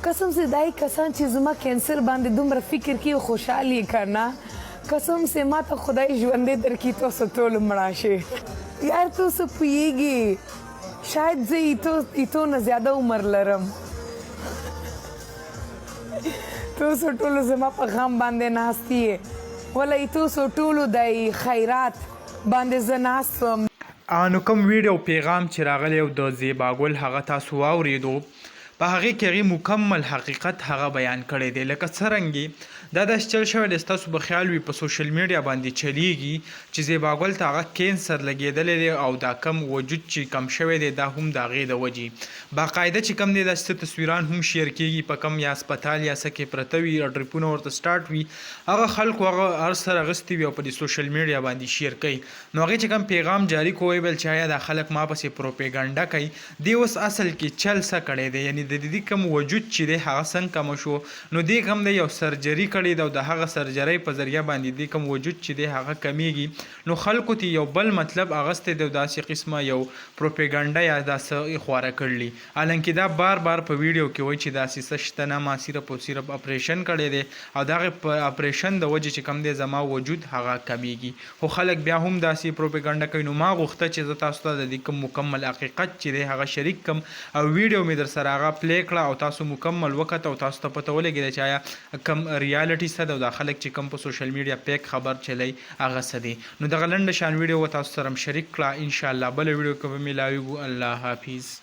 قسم سي دای کسان چې زما کینسر باندې دومره فکر کوي او خوشحالي کنه قسم سي ما ته خدای ژوندې درکړي تاسو ټول مړه شئ یار تاسو پوهیږئ شاید زه ایتو نه زیاده عمر لرم تاسو ټولو زما په غم باندې ناست یې ولی تاسو ټولو د خیرات باندې زه ناست وم نو کوم ویډیو پیغام چې راغلی او د زیبا ګل هغه تاسو واورېدو په هغې کې هغې مکمل حقیقت هغه بیان کړی دی لکه څرنګې دا داسې چل شوی دی ستاسو به خیال وي په سوشل میډیا باندې چلیږي چې زیبا ګل ته هغه کینسر لګېدلی دی او دا کم وجود چې کم شوی دی دا هم د هغې د وجې باقاعده چې کم دی داسې تصویران هم شیر کېږي په کم یا اسپتال یا څه کې پرته وي او ډریپونه ورته سټارټ وي هغه خلکو هغه هر سر اغوستی وي او په دې سوشل میډیا باندې شیر کوي نو هغې چې کم پیغام جاري کو ویل چې آیا دا خلک ما پسې پروپیګنډه کوي دی اوس اصل کې چل څه کړی دی یعنی د دې کم وجود چې دی هغه څنګه کم شو نو دې کم دی یو سرجري کړی دی او د هغه سرجرۍ په ذریعه باندې دې کم وجود چې دی هغه کمیږي نو خلکو ته یو بل مطلب اغوستی دی داسې قسمه یو پروپیګنډه یا داسې خواره کړلي حالانکې دا بار بار په ویډیو کې وایي چې داسې څه شته نه ما صرف او صرف اپریشن کړی دی او د هغې په اپریشن د وجې چې کم دی زما وجود هغه کمیږي خو خلک بیا هم داسې پروپیګنډه کوي نو ما غوښته چې زه تاسو ته د دې کوم مکمل حقیقت چې دی هغه شریک کم او ویډیو مې در سره هغه پلی کړه او تاسو مکمل وکړه او تاسو ته پته ولګېده چې آیا کم ریالټي څه ده او دا خلک چې کم په سوشل میډیا پیک خبر چلی هغه څه دی نو دغه لنډه شان ویډیو تاسو سره شریک کړه انشاءالله بله ویډیو کې به ملاویږو الله حافظ